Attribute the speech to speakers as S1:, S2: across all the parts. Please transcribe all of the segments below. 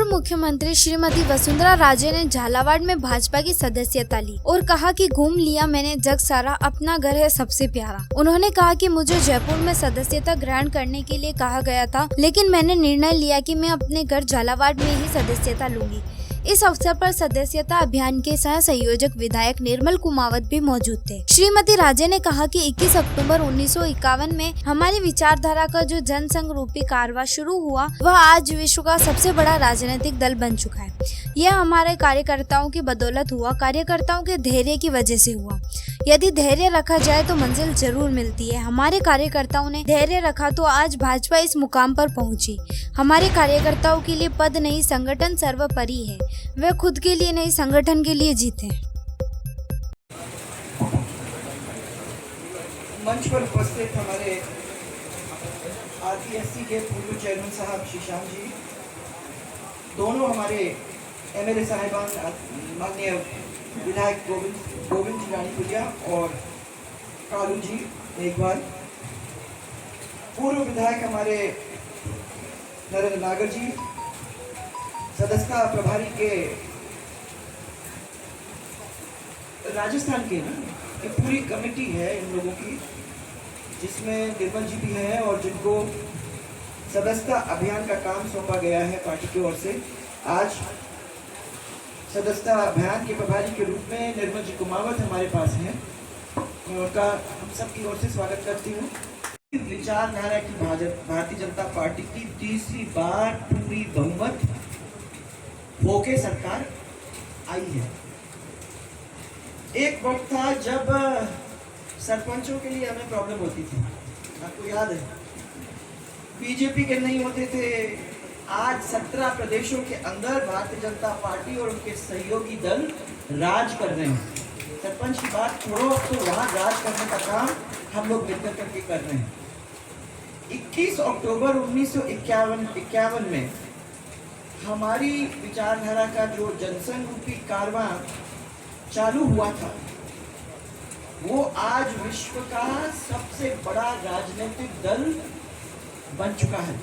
S1: पूर्व मुख्यमंत्री श्रीमती वसुंधरा राजे ने झालावाड़ में भाजपा की सदस्यता ली और कहा कि घूम लिया मैंने जग सारा, अपना घर है सबसे प्यारा। उन्होंने कहा कि मुझे जयपुर में सदस्यता ग्रहण करने के लिए कहा गया था, लेकिन मैंने निर्णय लिया कि मैं अपने घर झालावाड़ में ही सदस्यता लूंगी। इस अवसर पर सदस्यता अभियान के सह संयोजक विधायक निर्मल कुमावत भी मौजूद थे। श्रीमती राजे ने कहा कि 21 अक्टूबर 1951 में हमारी विचारधारा का जो जनसंघ रूपी कारवा शुरू हुआ, वह आज विश्व का सबसे बड़ा राजनीतिक दल बन चुका है। यह हमारे कार्यकर्ताओं की बदौलत हुआ, कार्यकर्ताओं के धैर्य की वजह से हुआ। यदि धैर्य रखा जाए तो मंजिल जरूर मिलती है। हमारे कार्यकर्ताओं ने धैर्य रखा तो आज भाजपा इस मुकाम पर पहुंची। हमारे कार्यकर्ताओं के लिए पद नहीं, संगठन सर्वोपरि है। वे खुद के लिए नहीं, संगठन के लिए जीते।
S2: मंच पर उपस्थित हमारे आरपीएससी के पूर्व चेयरमैन साहब शीशाम जी, दोनों हमारे एमएलए साहिबान माननीय विधायक गोविंद जी रानीपुलिया और कालू जी मेघवाल, पूर्व विधायक हमारे नरेंद्र नागर जी, सदस्यता प्रभारी के राजस्थान के ना ये पूरी कमेटी है इन लोगों की, जिसमें निर्मल जी भी हैं और जिनको सदस्यता अभियान का काम सौंपा गया है पार्टी की ओर से। आज सदस्यता अभियान के प्रभारी के रूप में निर्मल जी कुमावत हमारे पास हैं। मैं उनका हम सब की ओर से स्वागत करती हूँ। विचारधारा की भारतीय जनता पार्टी की तीसरी बार पूरी बहुमत होके सरकार आई है। एक वक्त था जब सरपंचों के लिए हमें प्रॉब्लम होती थी, आपको याद है, बीजेपी के नहीं होते थे। आज 17 प्रदेशों के अंदर भारतीय जनता पार्टी और उनके सहयोगी दल राज कर रहे हैं। सरपंच की बात छोड़ो, तो वहां राज करने का काम हम लोग मिलकर करके कर रहे हैं। 21 अक्टूबर 1951 में हमारी विचारधारा का जो जनसंघ रूपी कारवां चालू हुआ था, वो आज विश्व का सबसे बड़ा राजनीतिक दल बन चुका है।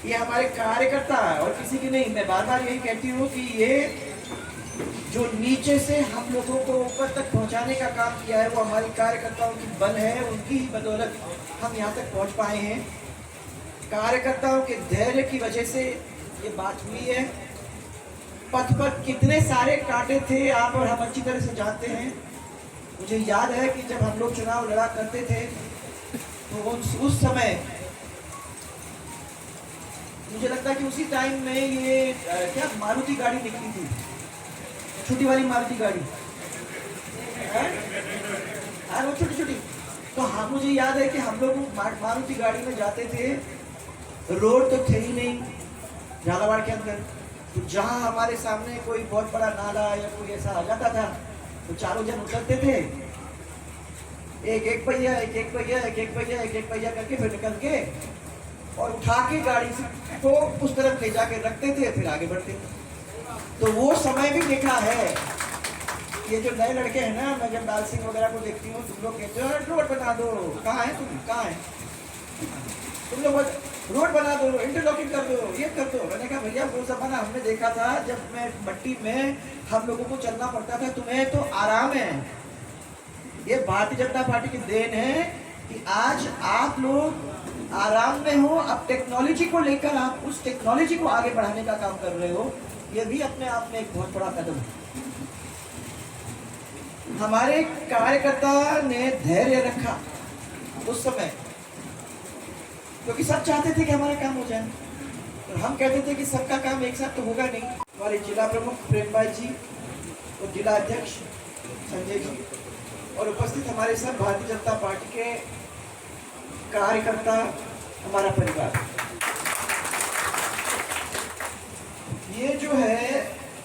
S2: ये हमारे कार्यकर्ता और किसी की नहीं, मैं बार बार यही कहती हूँ कि ये जो नीचे से हम लोगों को ऊपर तक पहुंचाने का काम किया है, वो हमारे कार्यकर्ताओं की बल है। उनकी ही बदौलत हम यहाँ तक पहुंच पाए हैं। कार्यकर्ताओं के धैर्य की वजह से ये बात हुई है। पथ पर कितने सारे कांटे थे आप और हम अच्छी तरह से जानते हैं। मुझे याद है कि जब हम लोग चुनाव लड़ा करते थे तो उस समय मुझे लगता है कि उसी टाइम में ये क्या मारुति गाड़ी निकली थी, छोटी वाली मारुति गाड़ी, वो छोटी छोटी। तो हाँ, मुझे याद है कि हम लोग मारुति गाड़ी में जाते थे। रोड तो थे ही नहीं झालावाड़ के अंदर, तो जहाँ हमारे सामने कोई बहुत बड़ा नाला या कोई ऐसा आ जाता था तो चारों जन उतरते थे, एक पहिया करके फिर निकल के और उठा के गाड़ी से तो उस तरफ ले जाके रखते थे, फिर आगे बढ़ते थे। तो वो समय भी देखा है। ये जो नए लड़के हैं ना, मैं जब लाल सिंह वगैरह को देखती हूँ, तुम लोग कहते हो रोड बना दो, कहाँ है तुम, कहाँ है तुम लोग, रोड बना दो, इंटरलॉकिंग कर दो, ये कर दो। मैंने कहा भैया वो जमाना हमने देखा था जब मैं मट्टी में हम लोगों को चलना पड़ता था, तुम्हें तो आराम है। ये भारतीय जनता पार्टी की देन है कि आज आप लोग आराम में हो। अब टेक्नोलॉजी को लेकर आप उस टेक्नोलॉजी को आगे बढ़ाने का काम कर रहे हो, ये भी अपने आप में एक बहुत बड़ा कदम है। हमारे कार्यकर्ता ने धैर्य रखा उस समय, क्योंकि सब चाहते थे कि हमारा काम हो जाए, और हम कहते थे कि सबका काम एक साथ तो होगा नहीं। हमारे जिला प्रमुख प्रेम भाई जी और जिला अध्यक्ष संजय जी और उपस्थित हमारे सब भारतीय जनता पार्टी के कार्यकर्ता, हमारा परिवार, ये जो है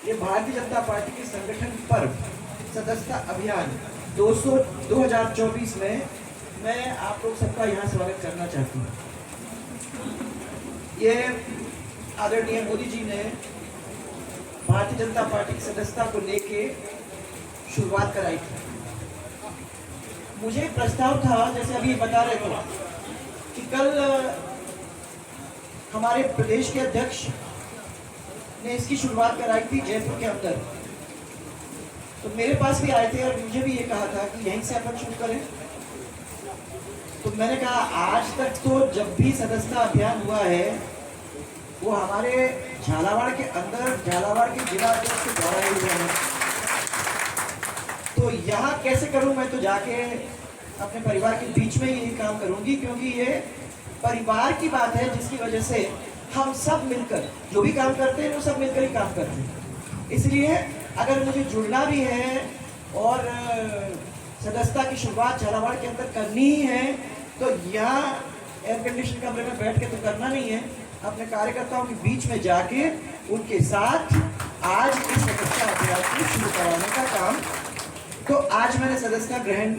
S2: ये भारतीय जनता पार्टी के संगठन पर्व सदस्यता अभियान 2024 में मैं आप लोग सबका यहाँ स्वागत करना चाहती हूँ। ये आदरणीय मोदी जी ने भारतीय जनता पार्टी की सदस्यता को लेके शुरुआत कराई थी। मुझे प्रस्ताव था, जैसे अभी बता रहे थे, कि कल हमारे प्रदेश के अध्यक्ष ने इसकी शुरुआत कराई थी जयपुर के अंदर। तो मेरे पास भी आए थे और मुझे भी ये कहा था कि यहीं से अपन शुरू करें। तो मैंने कहा आज तक तो जब भी सदस्यता अभियान हुआ है वो हमारे झालावाड़ के अंदर, झालावाड़ के जिला अध्यक्ष के द्वारा ही हुआ है। तो यहाँ कैसे करूँ? मैं तो जाके अपने परिवार के बीच में ही काम करूंगी, क्योंकि ये परिवार की बात है जिसकी वजह से हम सब मिलकर जो भी काम करते हैं वो सब मिलकर ही काम करते हैं। इसलिए अगर मुझे जुड़ना भी है और सदस्यता की शुरुआत झालावाड़ के अंदर करनी ही है तो यहाँ एयर कंडीशन कमरे में बैठ के तो करना नहीं है, अपने कार्यकर्ताओं के बीच में जाके उनके साथ आज इस सदस्यता अभियान को शुरू कराने का काम। तो आज मैंने सदस्यता ग्रहण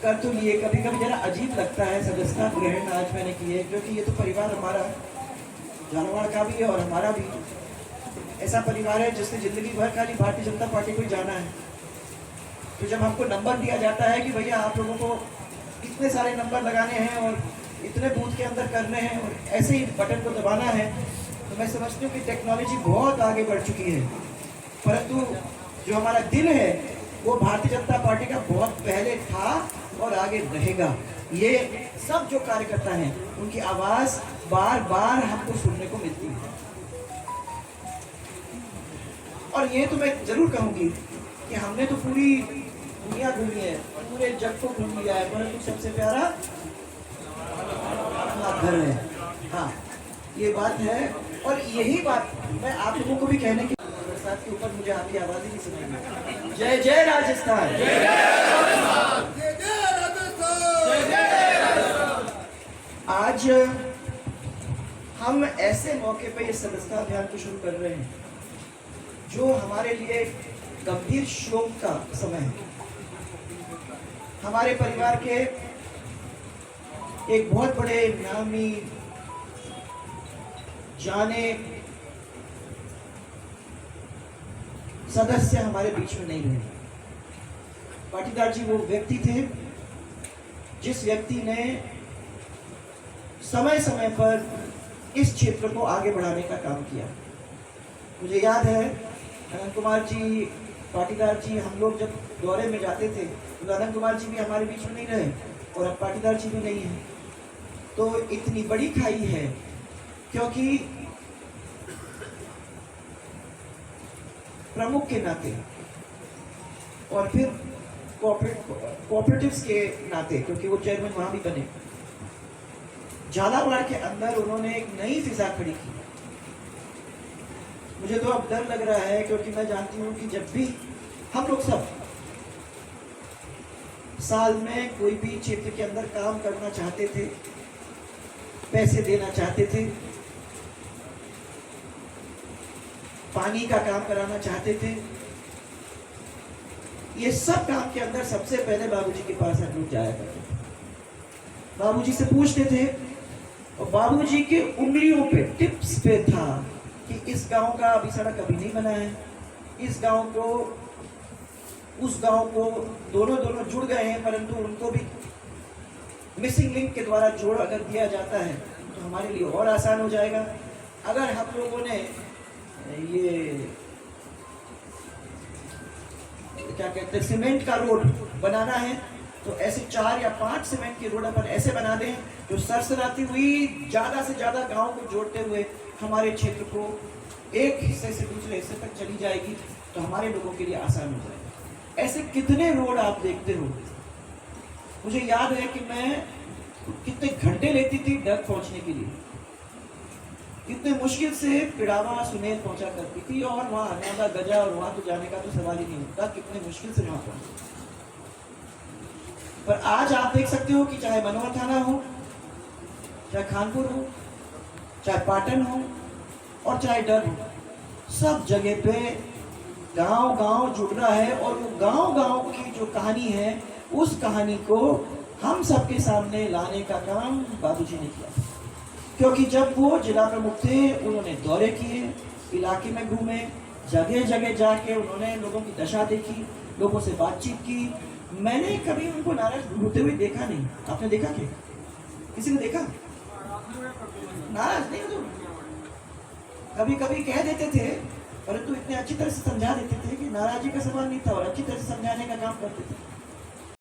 S2: कर तो लिए। कभी कभी जरा अजीब लगता है सदस्यता ग्रहण आज मैंने किए, क्योंकि ये तो परिवार हमारा झालावाड़ का भी है और हमारा भी ऐसा परिवार है जिसने जिंदगी भर खाली भारतीय जनता पार्टी को ही जाना है। तो जब हमको नंबर दिया जाता है कि भैया आप लोगों को इतने सारे नंबर लगाने हैं और इतने बूथ के अंदर करने हैं और ऐसे ही बटन को दबाना है, तो मैं समझती हूँ कि टेक्नोलॉजी बहुत आगे बढ़ चुकी है, परंतु जो हमारा दिल है वो भारतीय जनता पार्टी का बहुत पहले था और आगे रहेगा। ये सब जो कार्यकर्ता हैं उनकी आवाज बार बार हमको सुनने को मिलती है। और ये तो मैं जरूर कहूंगी कि हमने तो पूरी दुनिया घूमी है, पूरे जग को घूम लिया है, परंतु सबसे प्यारा अपना घर है। हाँ, ये बात है और यही बात मैं आप लोगों को भी कहने की, बरसात के ऊपर मुझे आपकी आवाज ही नहीं सुनाई। जय जय राजस्थान, आज हम ऐसे मौके पे ये सदस्यता अभियान को शुरू कर रहे हैं जो हमारे लिए गंभीर शोक का समय है। हमारे परिवार के एक बहुत बड़े नामी जाने सदस्य हमारे बीच में नहीं रहे। पाटीदार जी वो व्यक्ति थे जिस व्यक्ति ने समय समय पर इस क्षेत्र को आगे बढ़ाने का काम किया। मुझे याद है अनंत कुमार जी, पाटीदार जी, हम लोग जब दौरे में जाते थे तो अनंत कुमार जी भी हमारे बीच में नहीं रहे और अब पाटीदार जी भी नहीं है। तो इतनी बड़ी खाई है क्योंकि प्रमुख के नाते और फिर कोऑपरेटिव्स के नाते, क्योंकि वो चेयरमैन वहां भी बने, झालावाड़ के अंदर उन्होंने एक नई फिजा खड़ी की। मुझे तो अब डर लग रहा है क्योंकि मैं जानती हूँ कि जब भी हम लोग सब साल में कोई भी क्षेत्र के अंदर काम करना चाहते थे, पैसे देना चाहते थे, पानी का काम कराना चाहते थे, ये सब काम के अंदर सबसे पहले बाबूजी के पास हम लोग जाया करते थे। बाबूजी से पूछते थे और बाबूजी के उंगलियों पे, टिप्स पे था कि इस गांव का अभी सड़क अभी नहीं बना है, इस गांव को उस गांव को दोनों जुड़ गए हैं, परंतु उनको भी मिसिंग लिंक के द्वारा जोड़ अगर दिया जाता है तो हमारे लिए और आसान हो जाएगा। अगर हम लोगों ने ये क्या कहते हैं सीमेंट का रोड बनाना है तो ऐसे 4 या 5 सीमेंट की रोड अपन ऐसे बना दें जो सरसराती हुई ज्यादा से ज्यादा गांव को जोड़ते हुए हमारे क्षेत्र को एक हिस्से से दूसरे हिस्से तक चली जाएगी, तो हमारे लोगों के लिए आसान हो जाएगा। ऐसे कितने रोड आप देखते हो। मुझे याद है कि मैं कितने घंटे लेती थी डग पहुंचने के लिए, कितने मुश्किल से पिड़ावा सुनेर पहुंचा करती थी और वहां अनादा गजा और वहां तो जाने का तो सवाल ही नहीं होता, कितने मुश्किल से वहां पहुंचे। पर आज आप देख सकते हो कि चाहे मनोहर थाना हो, चाहे खानपुर हो, चाहे पाटन हो और चाहे डग हो, सब जगह पे गांव गांव जुड़ रहा है और वो गांव गांव की जो कहानी है उस कहानी को हम सबके सामने लाने का काम बाबूजी ने किया। क्योंकि जब वो जिला प्रमुख थे उन्होंने दौरे किए, इलाके में घूमे, जगह जगह जाके उन्होंने लोगों की दशा देखी, लोगों से बातचीत की। मैंने कभी उनको नाराज होते हुए देखा नहीं। आपने देखा क्या? किसी ने देखा? नाराज नहीं होते। कभी कभी कह देते थे, परंतु इतने अच्छी तरह से समझा देते थे कि नाराजगी का सवाल नहीं था और अच्छी तरह से समझाने का काम करते थे।